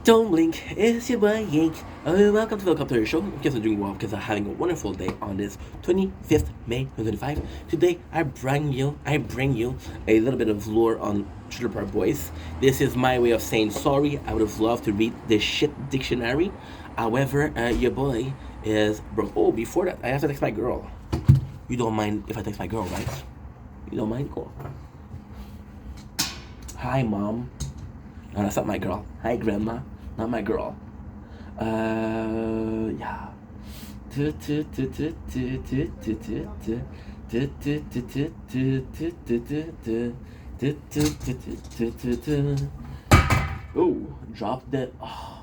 Don't blink, it's your boy Yank. Welcome to the Helicopter Show. Because I'm doing well, because I'm having a wonderful day on this 25th May 2025. Today I bring you a little bit of lore on Trailer Park Boys. This is my way of saying sorry. I would have loved to read this shit dictionary. However, your boy is broke. Oh, before that, I have to text my girl. You don't mind if I text my girl, right? You don't mind? Cool. Hi, mom. No, that's not my girl. Hi, grandma. Not my girl. Yeah. Oh, drop the. Oh,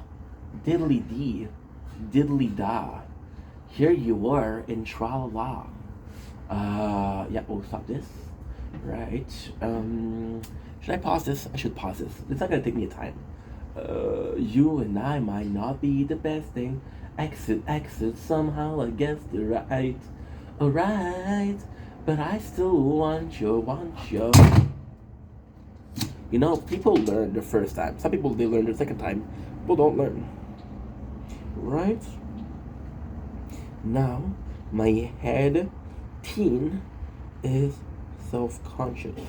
diddly dee. Diddly da. Here you are in tra la. Yeah, oh, stop this. Right. Should I pause this? I should pause this. It's not gonna take me a time. You and I might not be the best thing. Exit somehow against the right. Alright. But I still want you. You know, people learn the first time. Some people, they learn the second time. People don't learn. Right? Now, my head teen is self-conscious.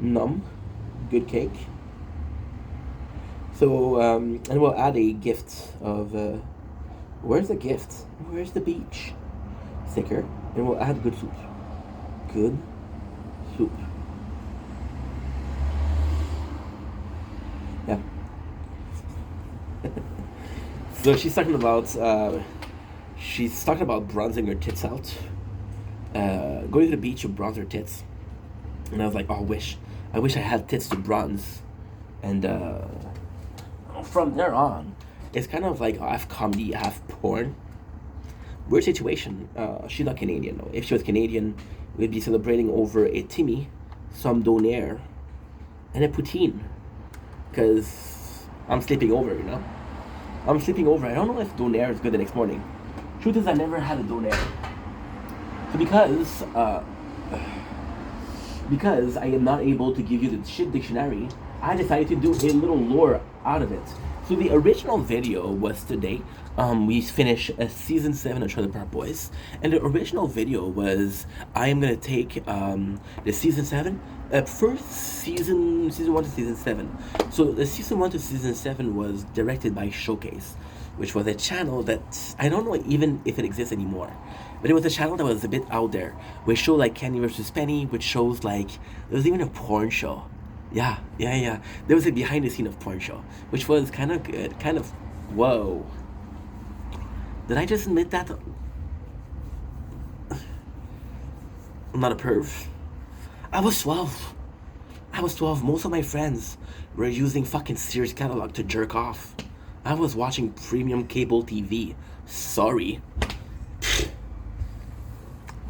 Numb, good cake. So, and we'll add a gift of, where's the gift? Where's the beach? Sticker. And we'll add good soup. Good soup. Yeah. So she's talking about bronzing her tits out. Going to the beach to bronze her tits. And I was like, oh, I wish I had tits to bronze. And from there on, it's kind of like half comedy, half porn. Weird situation. She's not Canadian though. If she was Canadian, we'd be celebrating over a Timmy, some donair, and a poutine. Because I'm sleeping over, you know? I'm sleeping over. I don't know if donair is good the next morning. Truth is, I never had a donair. So because I am not able to give you the shit dictionary, I decided to do a little lore out of it. So the original video was today. We finished season 7 of Trailer Park Boys, and the original video was I am gonna take the season 7, first season 1 to season 7. So the season 1 to season 7 was directed by Showcase, which was a channel that I don't know even if it exists anymore. But it was a channel that was a bit out there, with shows like Kenny vs. Penny, which shows like there was even a porn show. Yeah. There was a behind the scene of porn show, which was kind of good, kind of whoa. Did I just admit that? I'm not a perv. I was 12. Most of my friends were using fucking Sears catalog to jerk off. I was watching premium cable TV. Sorry.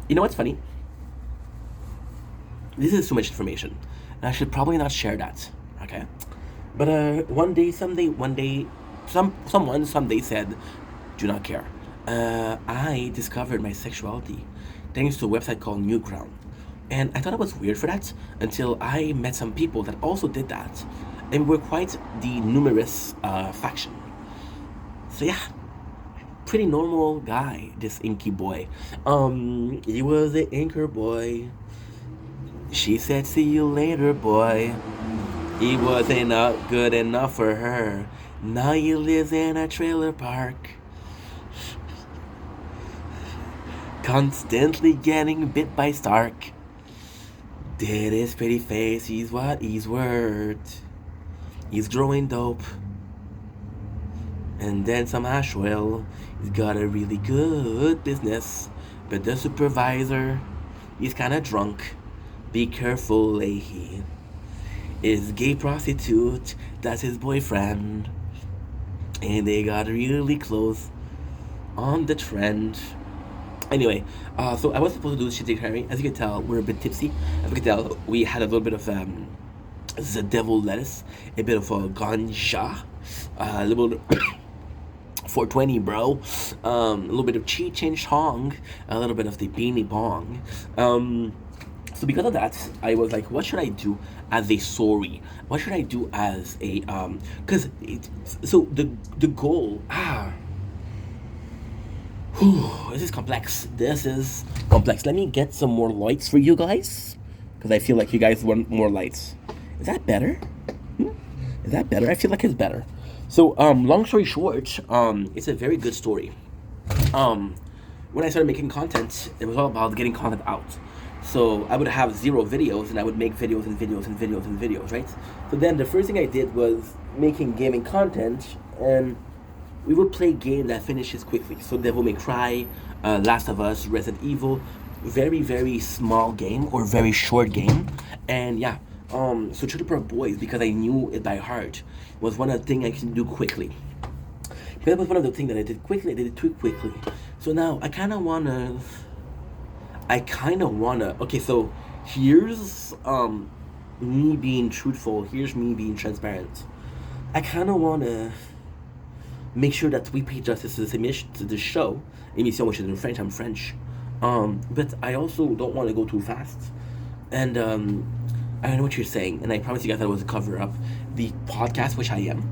You know what's funny? This is too much information, and I should probably not share that. Okay, but someone someday said, "Do not care." I discovered my sexuality thanks to a website called Newground, and I thought it was weird for that until I met some people that also did that, and we were quite the numerous faction. So yeah, pretty normal guy, this inky boy. He was an inker boy. She said, "See you later, boy." He wasn't good enough for her. Now he lives in a trailer park, constantly getting bit by Stark. Did his pretty face, he's what he's worth. He's growing dope. And then some hash oil. He's got a really good business. But the supervisor, he's kinda drunk. Be careful, Leahy. Is gay prostitute, that's his boyfriend. And they got really close on the trend. Anyway, so I was supposed to do this shit dictionary. As you can tell, we're a bit tipsy. As you can tell, we had a little bit of the devil lettuce, a bit of ganja, a little bit 420, bro. A little bit of Cheech and Chong, a little bit of the Beanie Bong. So because of that, I was like, what should I do as a sorry? What should I do as a Cause so the goal this is complex. This is complex. Let me get some more lights for you guys, because I feel like you guys want more lights. Is that better? Is that better? I feel like it's better. So, long story short, it's a very good story. When I started making content, it was all about getting content out. So I would have 0 videos, and I would make videos and videos and videos and videos, right? So then the first thing I did was making gaming content, and we would play game that finishes quickly. So Devil May Cry, Last of Us, Resident Evil, very very small game or very short game, and yeah. So Trailer Park Boys, because I knew it by heart, was one of the things I can do quickly. That was one of the things that I did quickly. I did it too quickly. So now I kind of wanna. Okay, so here's me being truthful. Here's me being transparent. I kind of wanna make sure that we pay justice to the show, émission, which is in French. I'm French, but I also don't want to go too fast. And I know what you're saying, and I promise you guys that I was a cover up the podcast, which I am.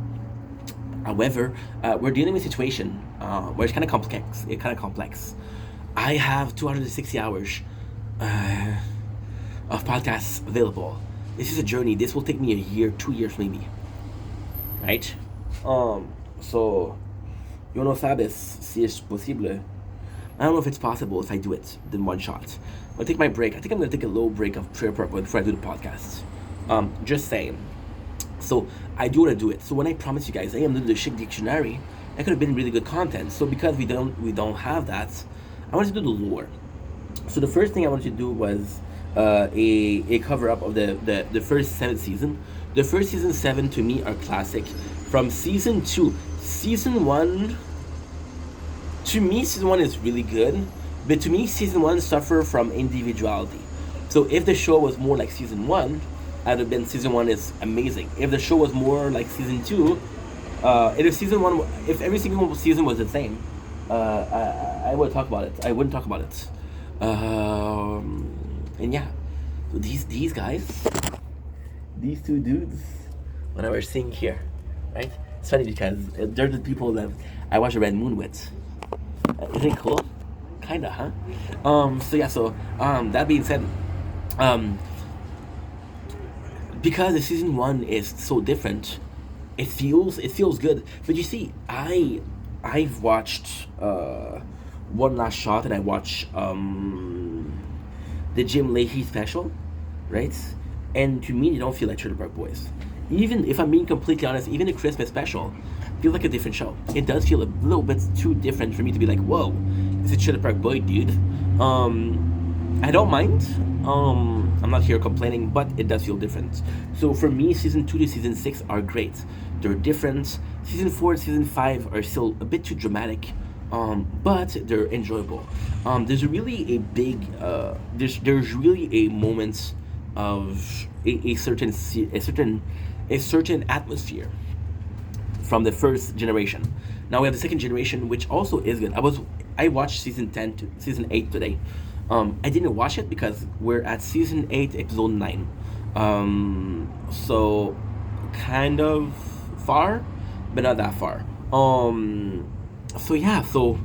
However, we're dealing with a situation where it's kind of complex. I have 260 hours of podcasts available. This is a journey. This will take me a year, 2 years maybe. Right? So, yo no sabes si es posible. I don't know if it's possible if I do it in one shot. I'll take my break. I think I'm gonna take a little break of Trailer Park before I do the podcast. Just saying. So I do want to do it. So when I promised you guys I am doing the Chic Dictionary, that could have been really good content. So because we don't have that, I wanted to do the lore. So the first thing I wanted to do was a cover up of the first 7 season. The first season 7 to me are classic. From season 2, season 1. To me, season 1 is really good, but to me, season 1 suffer from individuality. So if the show was more like season 1, I'd have been season 1 is amazing. If the show was more like season 2, if every single season was the same, I would talk about it. I wouldn't talk about it. And yeah, so these guys, these 2 dudes, when I was seeing here, right? It's funny because they're the people that I watch the Red Moon with. Isn't it cool? Kinda, huh? That being said, because the season 1 is so different, it feels good. But you see, I've watched One Last Shot, and I watched the Jim Leahy special, right? And to me, they don't feel like Trailer Park Boys. Even if I'm being completely honest, even the Christmas special feels like a different show. It does feel a little bit too different for me to be like, whoa, it's a Trailer Park Boy, dude. I don't mind. I'm not here complaining, but it does feel different. So for me, season 2 to season 6 are great. They're different. Season 4 and season 5 are still a bit too dramatic, but they're enjoyable. There's really a big, there's really a moment of a certain atmosphere from the first generation. Now we have the second generation, which also is good. I watched season 10 to season 8 today. I didn't watch it because we're at season 8, episode 9. So kind of far, but not that far. So yeah, so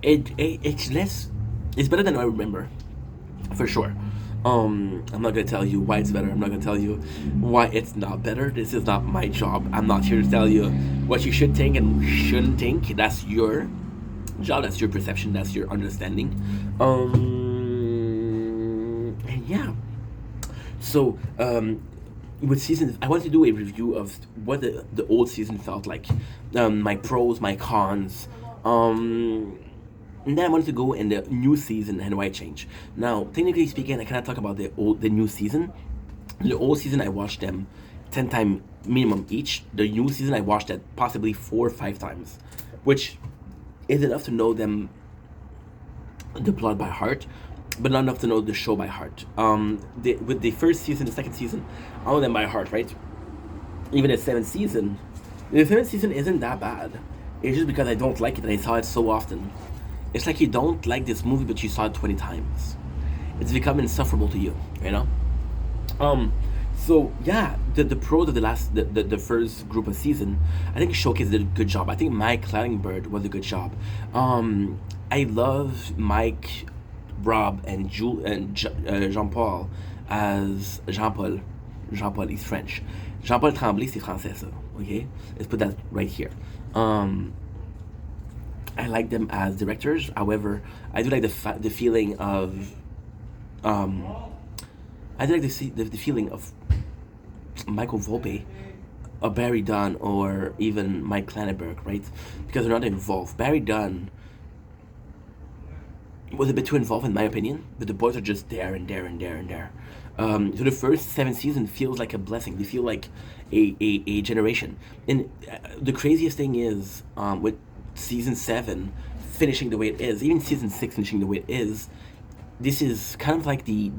it's better than I remember, for sure. I'm not gonna tell you why it's better. I'm not gonna tell you why it's not better. This is not my job. I'm not here to tell you what you should think and shouldn't think. That's your job. That's your perception. That's your understanding. And yeah. So with season, I wanted to do a review of what the old season felt like, my pros, my cons, and then I wanted to go in the new season and why it changed. Now, technically speaking, I cannot talk about the new season. The old season, I watched them 10 times minimum each. The new season, I watched that possibly 4 or 5 times, which is enough to know them the plot by heart, but not enough to know the show by heart. With the first season, the second season, I know them by heart, right? Even the seventh season isn't that bad. It's just because I don't like it and I saw it so often. It's like you don't like this movie, but you saw it 20 times. It's become insufferable to you, you know? Um, so yeah, the pros of the first group of season, I think Showcase did a good job. I think Mike Clattenburg was a good job. I love Mike, Rob, and Jean Paul as Jean Paul. Jean Paul is French. Jean Paul Tremblay, c'est français ça. Okay, let's put that right here. Um, I like them as directors. However, I do like the feeling of um, I do like the feeling of Michael Volpe, or Barry Dunn, or even Mike Clanenberg, right? Because they're not involved. Barry Dunn was a bit too involved in my opinion, but the boys are just there and there and there and there. So the first 7 seasons feels like a blessing. They feel like a generation. And the craziest thing is with season 7 finishing the way it is, even season 6 finishing the way it is, this is kind of like the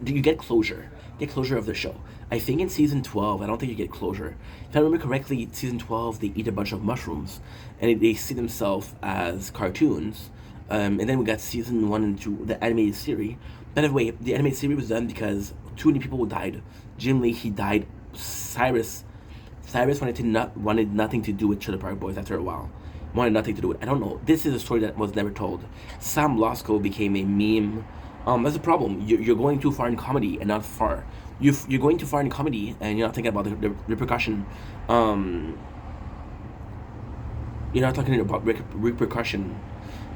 you get closure of the show. I think in season 12, I don't think you get closure. If I remember correctly, season 12 they eat a bunch of mushrooms, and they see themselves as cartoons. And then we got season 1 and 2, the animated series. By the way, the animated series was done because too many people died. Jim Lee, he died. Cyrus wanted nothing to do with Trailer Park Boys after a while. Wanted nothing to do with it. I don't know. This is a story that was never told. Sam Losco became a meme. That's a problem. You're going too far in comedy and not far. You're going too far in comedy and you're not thinking about the repercussion. You're not talking about repercussion.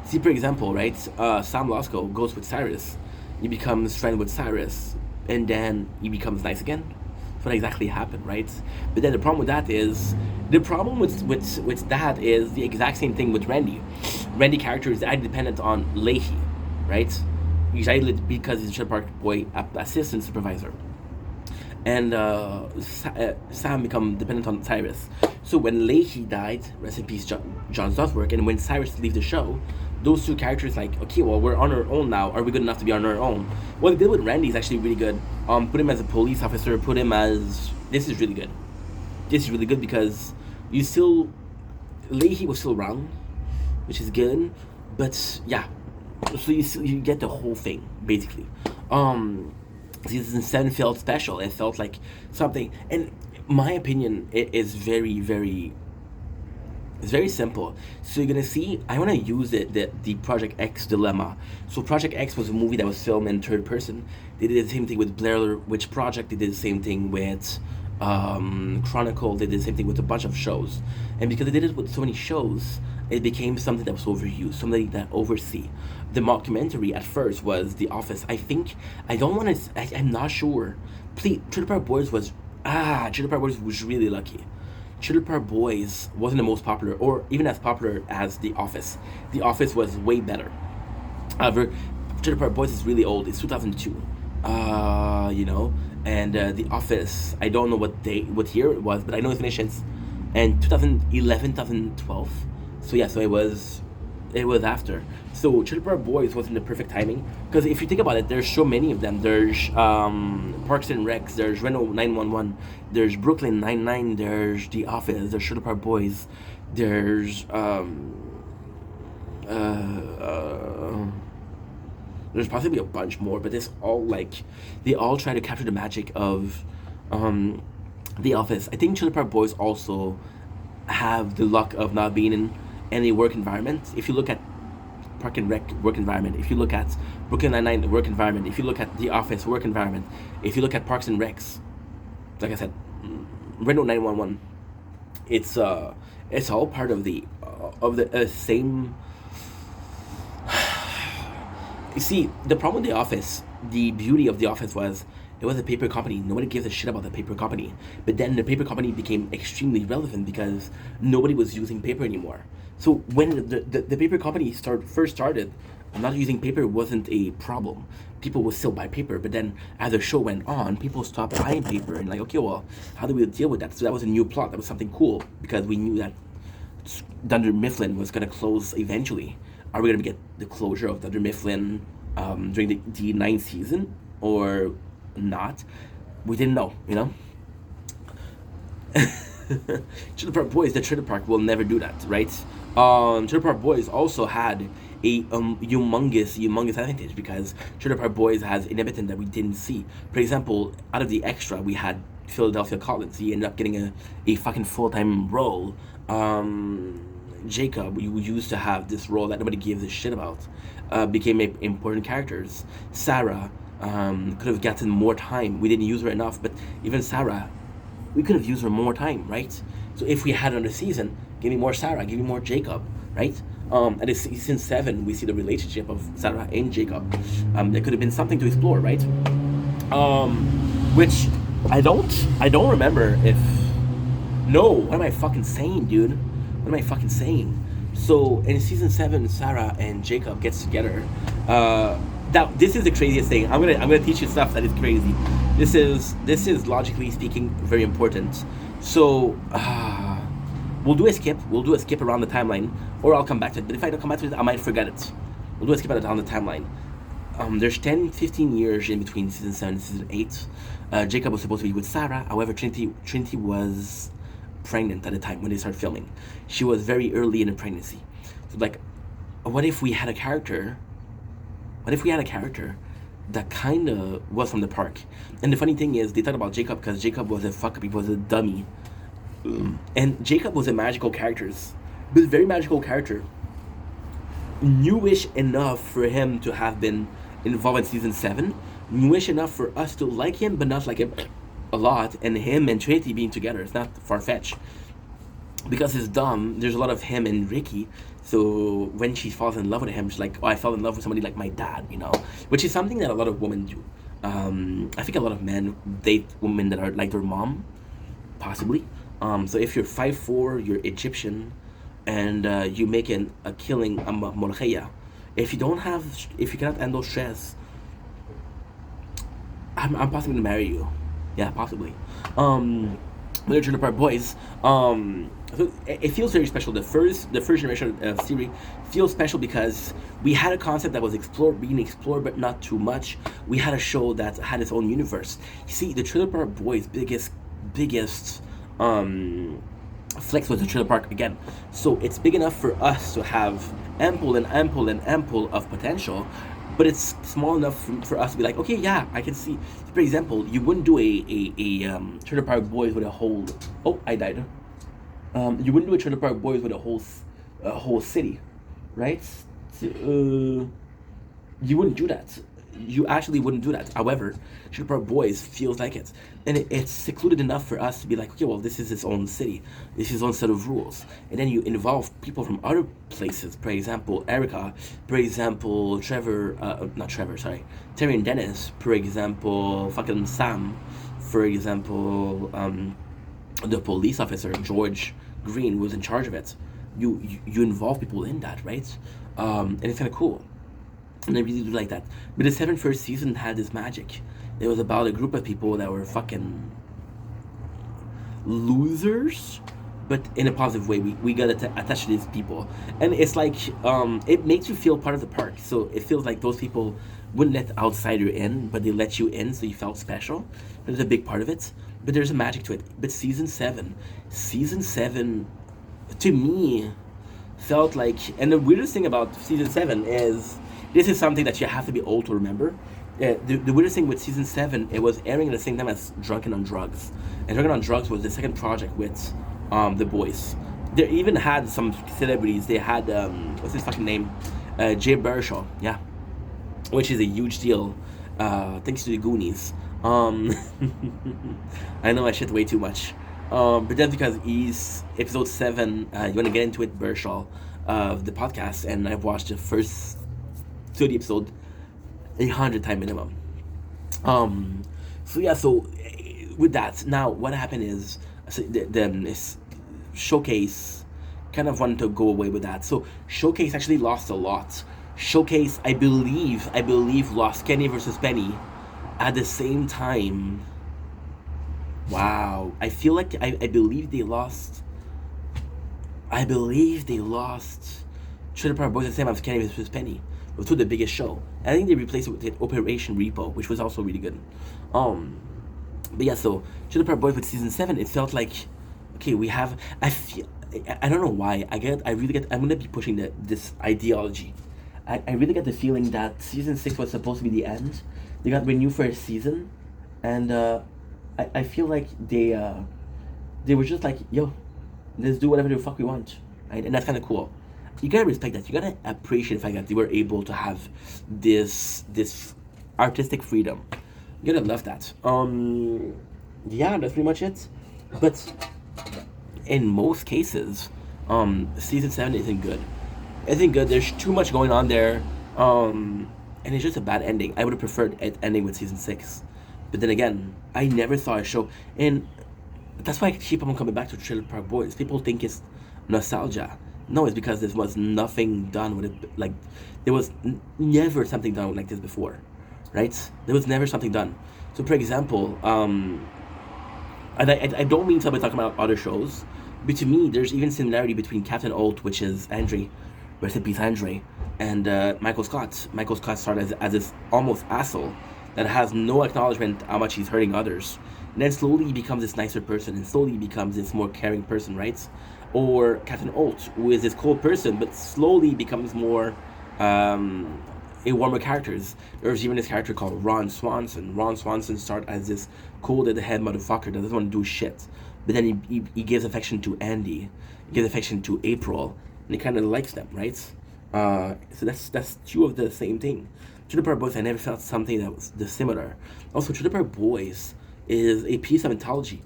See, for example, right? Sam Losco goes with Cyrus. He becomes friend with Cyrus, and then he becomes nice again. That's what exactly happened, right? But then the problem with that is the exact same thing with Randy. Randy character is highly dependent on Leahy, right? He's highly because he's a Trailer Park Boy assistant supervisor, and Sam become dependent on Cyrus. So when Leahy died, rest in peace, John Stoswork, and when Cyrus leaves the show, those two characters like, okay, well, we're on our own now. Are we good enough to be on our own? What they did with Randy is actually really good. Put him as a police officer. Put him as this is really good. This is really good because you still Leahy was still around, which is good. But yeah, so you get the whole thing basically. Season 7 felt special. It felt like something. And my opinion, it is very. It's very simple. So you're gonna see. I want to use the Project X dilemma. So Project X was a movie that was filmed in third person. They did the same thing with Blair Witch Project. They did the same thing with Chronicle. They did the same thing with a bunch of shows. And because they did it with so many shows, it became something that was overused, something that oversee. The mockumentary at first was The Office. I think I don't want to. I'm not sure. Please, Trailer Park Boys was Trailer Park Boys was really lucky. Trailer Park Boys wasn't the most popular, or even as popular as The Office. The Office was way better. However, Trailer Park Boys is really old. It's 2002. And The Office. I don't know what year it was, but I know it finishes in 2011, 2012. So yeah, so it was after. So Trailer Park Boys wasn't the perfect timing because if you think about it, there's so many of them. There's Parks and Recs, there's Reno 911, there's Brooklyn Nine-Nine, there's The Office, there's Trailer Park Boys, there's possibly a bunch more, but it's all like they all try to capture the magic of The Office. I think Trailer Park Boys also have the luck of not being in any work environment. If you look at Park and Rec work environment, if you look at Brooklyn Nine-Nine work environment, if you look at The Office work environment, if you look at Parks and Recs, like I said, Reno 911, it's all part of the same. You see, the problem with The Office, the beauty of The Office was it was a paper company. Nobody gives a shit about the paper company. But then the paper company became extremely relevant because nobody was using paper anymore. So when the paper company first started, not using paper wasn't a problem. People would still buy paper. But then as the show went on, people stopped buying paper. And like, okay, well, how do we deal with that? So that was a new plot. That was something cool because we knew that Dunder Mifflin was going to close eventually. are we gonna get the closure of Dunder Mifflin during the ninth season or not? We didn't know, you know. Trailer Park Boys, the Trailer Park will never do that, right? Trailer Park Boys also had a humongous advantage because Trailer Park Boys has an inhabitant that we didn't see. For example, out of the extra, we had Philadelphia Collins. He ended up getting a fucking full-time role. Jacob, who used to have this role that nobody gives a shit about, became important characters. Sarah could have gotten more time. We didn't use her enough, but even Sarah, we could have used her more time, right? So if we had another season, give me more Sarah, give me more Jacob, right? And in season 7, we see the relationship of Sarah and Jacob. There could have been something to explore, right? Which I don't remember if. No, what am I fucking saying, dude? What am I fucking saying? So in season 7, Sarah and Jacob gets together. Now this is the craziest thing. I'm gonna teach you stuff that is crazy. This is logically speaking very important. So we'll do a skip. We'll do a skip around the timeline, or I'll come back to it. But if I don't come back to it, I might forget it. We'll do a skip on the timeline. There's 10-15 years in between season 7 and season 8. Jacob was supposed to be with Sarah. However, Trinity was pregnant at the time when they started filming. She was very early in the pregnancy. So like, what if we had a character that kind of was from the park? And the funny thing is, they thought about Jacob because Jacob was a fuck up, he was a dummy. And Jacob was a magical character, but very magical character. Newish enough for him to have been involved in season 7. Newish enough for us to like him, but not like him a lot. And him and Trinity being together, it's not far-fetched. Because it's dumb, there's a lot of him and Ricky. So when she falls in love with him, she's like, oh, I fell in love with somebody like my dad, you know? Which is something that a lot of women do. I think a lot of men date women that are like their mom, possibly. So if you're 5'4", you're Egyptian, and you make a killing, Morheya. If you cannot handle stress, I'm possibly gonna marry you. Yeah, possibly. With Trailer Park Boys, so it feels very special. The first generation of series feels special because we had a concept that was being explored, but not too much. We had a show that had its own universe. You see, the Trailer Park Boys' biggest flex was the trailer park again. So it's big enough for us to have ample of potential, but it's small enough for us to be like, okay, yeah, I can see. For example, you wouldn't do a Trailer Park Boys with a whole. Oh, I died. You wouldn't do a Trailer Park Boys with a whole city, right? You wouldn't do that. You actually wouldn't do that. However, Trailer Park Boys feels like it. And it's secluded enough for us to be like, okay, well, this is its own city. This is its own set of rules. And then you involve people from other places. For example, Erica. For example, Terry and Dennis. For example, fucking Sam. For example, the police officer, George Green, was in charge of it. You involve people in that, right? And it's kind of cool. And I really do like that. But the 7th first season had this magic. It was about a group of people that were fucking losers, but in a positive way. We got attached to these people. And it's like, it makes you feel part of the park. So it feels like those people wouldn't let the outsider in, but they let you in, so you felt special. There's a big part of it. But there's a magic to it. But season 7, to me, felt like... And the weirdest thing about season 7 is... This is something that you have to be old to remember. The weirdest thing with season 7, it was airing at the same time as Drunken on Drugs. And Drunken on Drugs was the second project with the boys. They even had some celebrities. They had, what's his fucking name? Jay Baruchel, yeah. Which is a huge deal, thanks to the Goonies. I know I shit way too much. But that's because he's episode 7, you want to get into it, Baruchel, of the podcast. And I've watched the first 30 episode 100 time minimum. So with that, now what happened is this Showcase kind of wanted to go away with that. So Showcase actually lost a lot. Showcase, I believe lost Kenny versus Penny at the same time. Wow, I feel like I believe they lost Trailer Park Boys the same as Kenny vs. Penny. It was the biggest show. I think they replaced it with Operation Repo, which was also really good. But yeah, so Trailer Park Boys with season 7, it felt like, okay, we have. I don't know why. I really get. I'm gonna be pushing this ideology. I really get the feeling that season 6 was supposed to be the end. They got renewed for a season, and I feel like they were just like, yo, let's do whatever the fuck we want, right? And that's kind of cool. You gotta respect that. You gotta appreciate the fact that they were able to have this artistic freedom. You gotta love that. Yeah, that's pretty much it. But in most cases, season 7 isn't good. It isn't good. There's too much going on there. And it's just a bad ending. I would have preferred it ending with season 6. But then again, I never saw a show, and that's why I keep on coming back to Trailer Park Boys. People think it's nostalgia. No, it's because there was nothing done with it. Like, there was never something done like this before, right? There was never something done. So, for example, and I don't mean to be talking about other shows, but to me, there's even similarity between Captain Holt, which is Andre, rest in peace Andre, and Michael Scott. Michael Scott started as this almost asshole that has no acknowledgement how much he's hurting others. And then slowly he becomes this nicer person, and slowly becomes this more caring person, right? Or Captain Holt, who is this cold person, but slowly becomes more a warmer characters. There's even this character called Ron Swanson. Ron Swanson started as this cold at the head motherfucker that doesn't want to do shit. But then he gives affection to Andy, he gives affection to April, and he kind of likes them, right? So that's two of the same thing. Trailer Park Boys, I never felt something that was the similar. Also, Trailer Park Boys is a piece of anthology.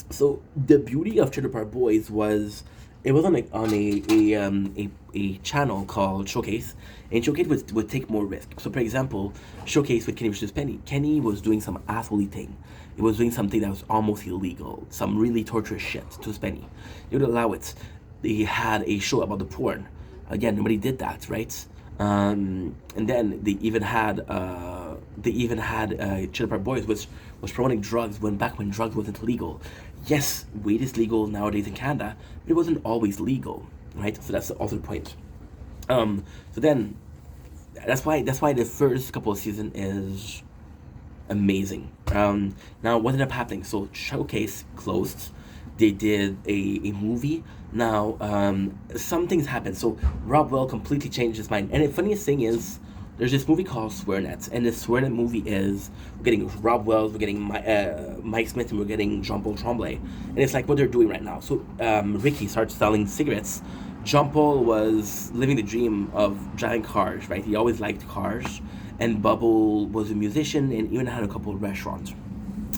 So the beauty of Trailer Park Boys was it was on a channel called Showcase, and Showcase would take more risk. So, for example, Showcase with Kenny vs. Penny. Kenny was doing some assholey thing. It was doing something that was almost illegal, some really torturous shit to Penny. They would allow it. They had a show about the porn. Again, nobody did that, right? And then they even had Trailer Park Boys, which was promoting drugs back when drugs wasn't legal. Yes, weed is legal nowadays in Canada, but it wasn't always legal, right? So that's also the point. So then, that's why the first couple of seasons is amazing. Now what ended up happening? So Showcase closed. They did a movie. Now some things happened. So Rob Well completely changed his mind. And the funniest thing is, there's this movie called SwearNet, and the SwearNet movie is we're getting Rob Wells, we're getting Mike Smith, and we're getting Jean-Paul Tremblay, and it's like what they're doing right now. So Ricky starts selling cigarettes. Jean-Paul was living the dream of driving cars, right? He always liked cars, and Bubble was a musician and even had a couple of restaurants.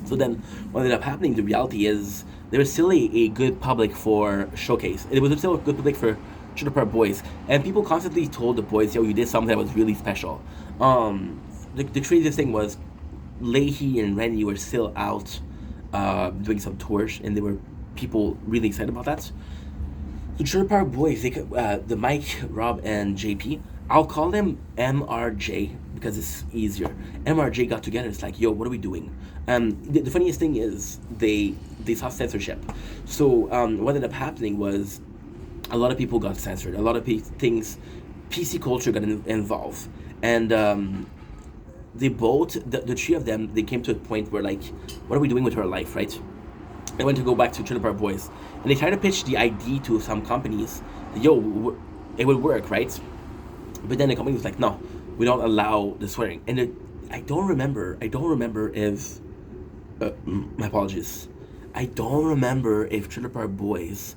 So then what ended up happening, the reality is there was still a good public for Showcase. It was still a good public for Trailer Park Boys, and people constantly told the boys, yo, you did something that was really special. The craziest thing was Leahy and Randy were still out doing some tours, and there were people really excited about that. So Trailer Park Boys, the Mike, Rob, and JP, I'll call them MRJ because it's easier. MRJ got together. It's like, yo, what are we doing? The funniest thing is they saw censorship. So what ended up happening was a lot of people got censored. A lot of things, PC culture got involved, and they both, the three of them, they came to a point where like, what are we doing with our life, right? They went to go back to Trailer Park Boys, and they tried to pitch the idea to some companies. Yo, it would work, right? But then the company was like, no, we don't allow the swearing. And I don't remember if, my apologies, I don't remember if Trailer Park Boys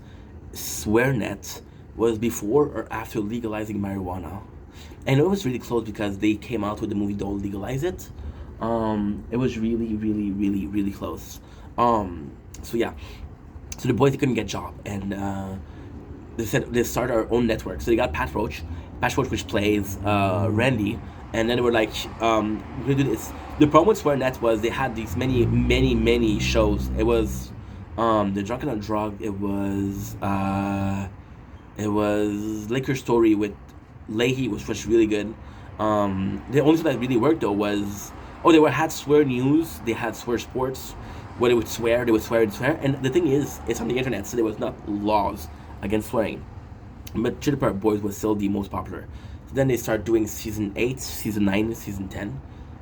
SwearNet was before or after legalizing marijuana. I know it was really close because they came out with the movie Don't Legalize It. It was really, really, really, really close. So yeah, so the boys, they couldn't get a job, and they said they started our own network. So they got Pat Roach, which plays Randy, and then they were like, we're gonna do this. The problem with SwearNet was they had these many shows. It was The Drunken on Drug. It was Liquor Story with Leahy, which was really good. The only thing that really worked though was, had Swear News, they had Swear Sports, where they would swear, and the thing is, it's on the internet, so there was not laws against swearing. but Trailer Park Boys was still the most popular. So then they start doing season 8, season 9, season 10,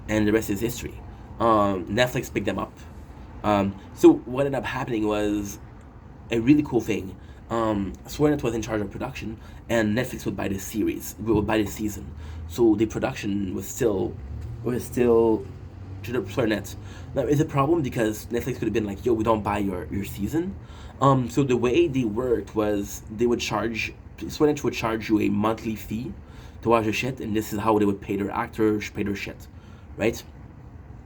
and the rest is history. Netflix picked them up. So what ended up happening was a really cool thing. SwearNet was in charge of production, and Netflix would buy the would buy the season. So the production was still to the SwearNet. Now it's a problem because Netflix could have been like, "Yo, we don't buy your season." So the way they worked was SwearNet would charge you a monthly fee to watch the shit, and this is how they would pay their actors, pay their shit, right?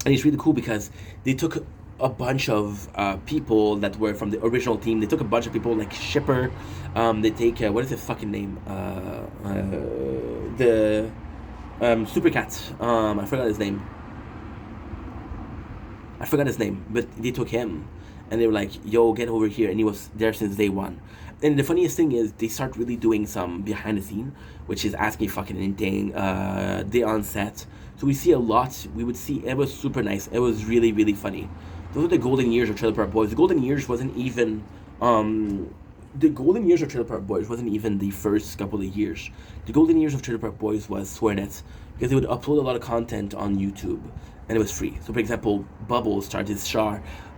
And it's really cool because they took a bunch of people that were from the original team. They took a bunch of people like Shipper. They take what is his fucking name? The Supercat. I forgot his name. But they took him, and they were like, "Yo, get over here," and he was there since day one. And the funniest thing is they start really doing some behind the scene, which is Ask Me Fucking Anything, Day on Set. So we see a lot. We would see, it was super nice. It was really, really funny. Those are the golden years of Trailer Park Boys. The golden years wasn't even the first couple of years. The golden years of Trailer Park Boys was SwearNet, because they would upload a lot of content on YouTube, and it was free. So for example, Bubbles started his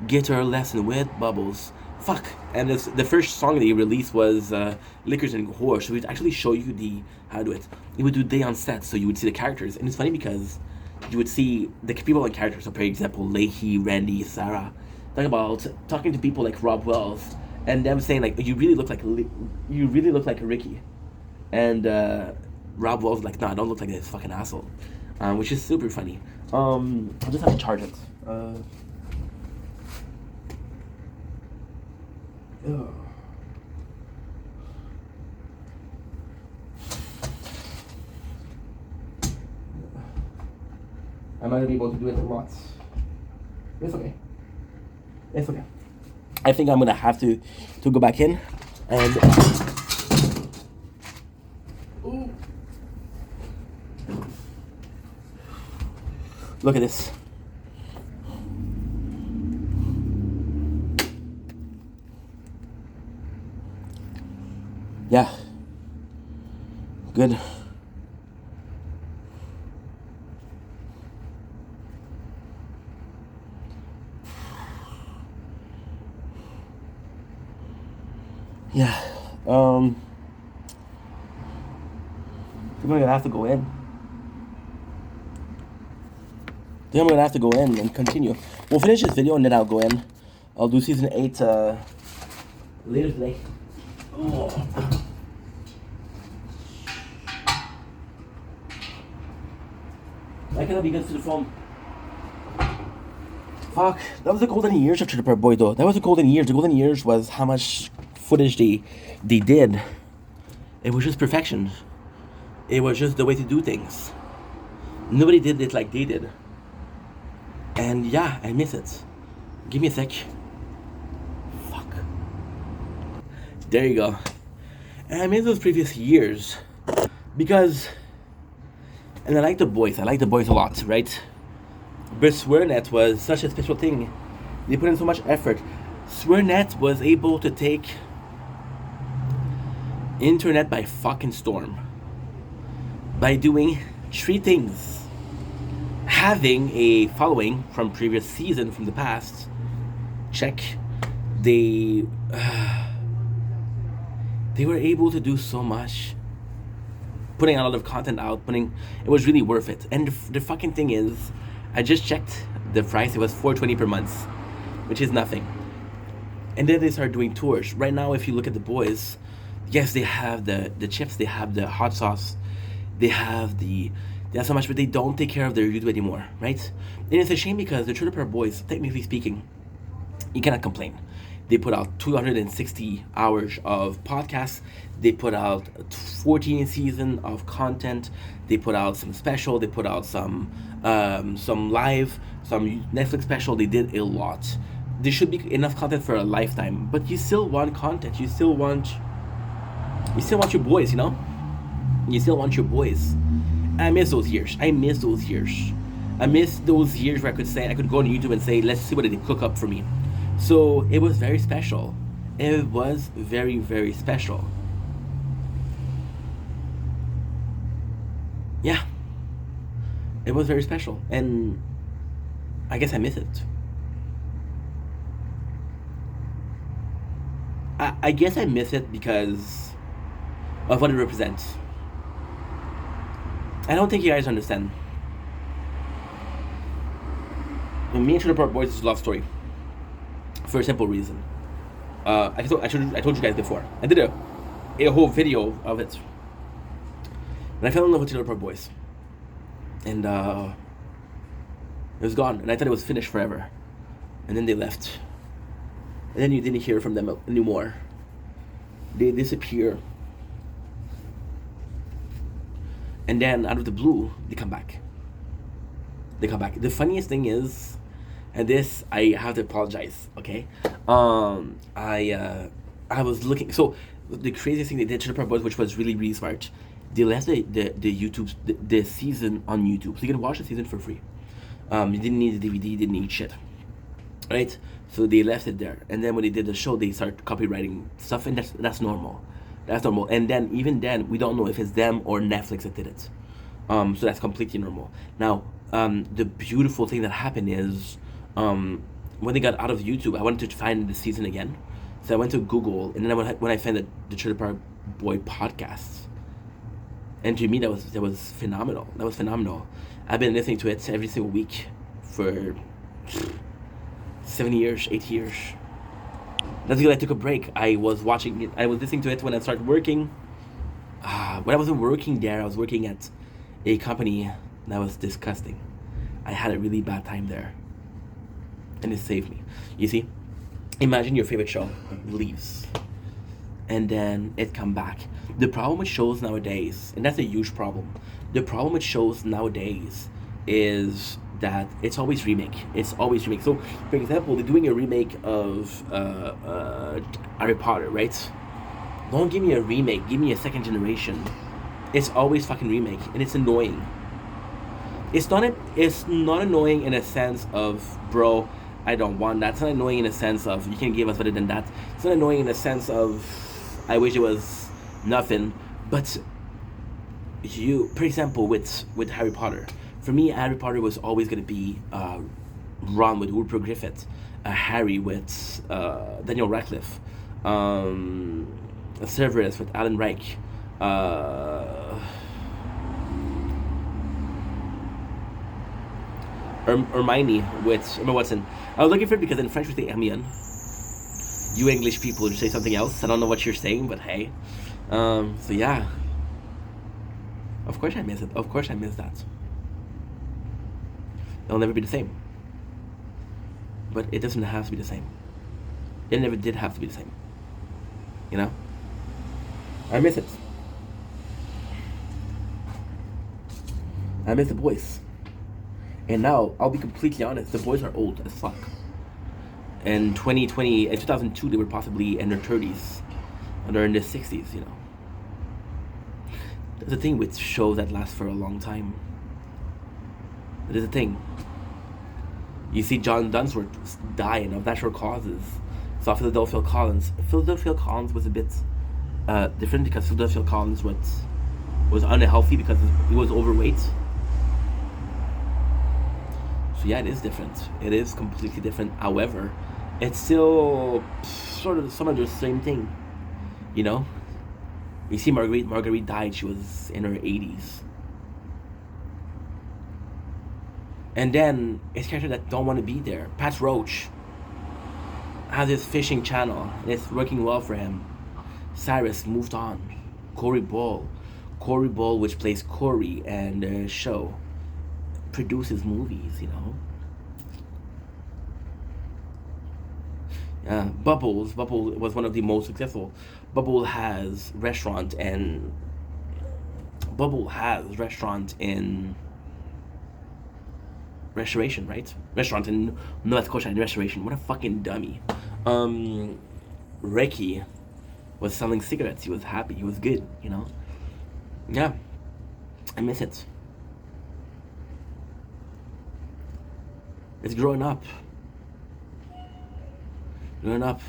guitar lesson with Bubbles. Fuck. And the first song that he released was Liquors and Whore. So we'd actually show you how to do it. He would do Day on Set, so you would see the characters. And it's funny because you would see the people on characters. So for example, Leahy, Randy, Sarah, talking to people like Rob Wells, and them saying like, you really look like Ricky. And Rob Wells was like, "No, I don't look like this fucking asshole," which is super funny. I'll just have to charge it. I'm not gonna be able to do it a lot. It's okay. I think I'm gonna have to go back in and. Ooh. Look at this. Yeah. Good. Yeah. I'm gonna have to go in. Then I'm gonna have to go in and continue. We'll finish this video and then I'll go in. I'll do season 8 later today. Oh. I cannot be good to the phone. Fuck. That was the golden years of Trailer Park Boys though. That was the golden years. The golden years was how much footage they did. It was just perfection. It was just the way to do things. Nobody did it like they did. And yeah, I miss it. Give me a sec. Fuck. There you go. And I miss those previous years. Because, and I like the boys a lot, right? But SwearNet was such a special thing. They put in so much effort. SwearNet was able to take internet by fucking storm. By doing 3 things. Having a following from previous season from the past. Check. They were able to do so much. Putting a lot of content out. It was really worth it. And the fucking thing is, I just checked the price. It was $4.20 per month, which is nothing. And then they started doing tours. Right now, if you look at the boys, yes, they have the chips, they have the hot sauce, they have so much, but they don't take care of their YouTube anymore, right? And it's a shame because the Trailer Park Boys, technically speaking, you cannot complain. They put out 260 hours of podcasts. They put out 14 seasons of content. They put out some special. They put out some live, some Netflix special. They did a lot. There should be enough content for a lifetime, but you still want content. You still want your boys, you know? You still want your boys. I miss those years. I miss those years where I could go on YouTube and say, let's see what they cook up for me. So it was very special. It was very, very special. It was very special, and I guess I miss it. I guess I miss it because of what it represents. I don't think you guys understand. Me and Trailer Park Boys is a love story for a simple reason. I told you guys before. I did a whole video of it. And I fell in love with Trailer Park Boys. And it was gone. And I thought it was finished forever. And then they left. And then you didn't hear from them anymore. They disappear. And then out of the blue, they come back. They come back. The funniest thing is, and this I have to apologize, okay? I was looking. So the craziest thing they did, Trailer Park Boys, which was really really smart. They left the YouTube the season on YouTube, so you can watch the season for free. You didn't need the DVD, didn't need shit, right? So they left it there, and then when they did the show, they started copywriting stuff, and that's normal. That's normal. And then even then, we don't know if it's them or Netflix that did it. So that's completely normal. Now, the beautiful thing that happened is, when they got out of YouTube, I wanted to find the season again. So I went to Google, and then when I found the Trailer Park Boy podcast, and to me that was phenomenal. That was phenomenal. I've been listening to it every single week for 7 years, 8 years. That's because I took a break. I was watching it. I was listening to it when I started working. When I wasn't working there, I was working at a company that was disgusting. I had a really bad time there, and it saved me. You see, imagine your favorite show leaves, and then it come back. The problem with shows nowadays, and that's a huge problem. The problem with shows nowadays is that it's always remake. It's always remake. So, for example, they're doing a remake of Harry Potter, right? Don't give me a remake. Give me a second generation. It's always fucking remake, and it's annoying. It's not annoying in a sense of, bro, I don't want that. It's not annoying in a sense of, you can give us better than that. It's not annoying in a sense of, I wish it was nothing. But for example, with Harry Potter, for me, Harry Potter was always going to be Ron with Rupert Griffith, Harry with Daniel Radcliffe, Severus with Alan Reich, Hermione with Emma Watson. I was looking for it because in French we say Hermione. You English people just say something else. I don't know what you're saying, but hey. So yeah. Of course I miss it. Of course I miss that. It'll never be the same. But it doesn't have to be the same. It never did have to be the same. You know? I miss it. I miss the boys. And now, I'll be completely honest, the boys are old as fuck. In 2002, they were possibly in their 30s. And they're in their 60s, you know. There's a thing with shows that last for a long time. There's a thing. You see John Dunsworth dying of natural causes. So Philadelphia Collins. Philadelphia Collins was a bit different because Philadelphia Collins was unhealthy because he was overweight. So yeah, it is different. It is completely different. However, it's still sort of some of the same thing. You know? You see Marguerite died, she was in her 80s. And then, it's characters that don't want to be there. Pat Roach has his fishing channel, and it's working well for him. Cyrus moved on. Corey Bull, which plays Corey and the show, produces movies, you know. Bubbles was one of the most successful. Bubble has restaurant in Restoration, right? Restaurant in North Scotia and Restoration. What a fucking dummy. Ricky was selling cigarettes. He was happy. He was good, you know? Yeah. I miss it. It's growing up. Growing up.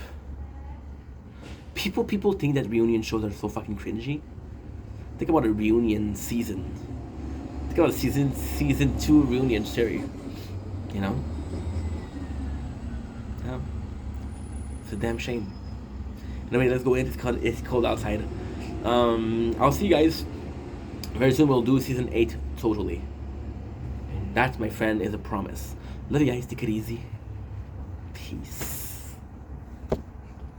People think that reunion shows are so fucking cringy. Think about a reunion season. Think about a season 2 reunion series. You know? Yeah. It's a damn shame. Anyway, let's go in. It's cold outside. I'll see you guys very soon. We'll do season 8 totally. That, my friend, is a promise. Love you guys. Take it easy. Peace.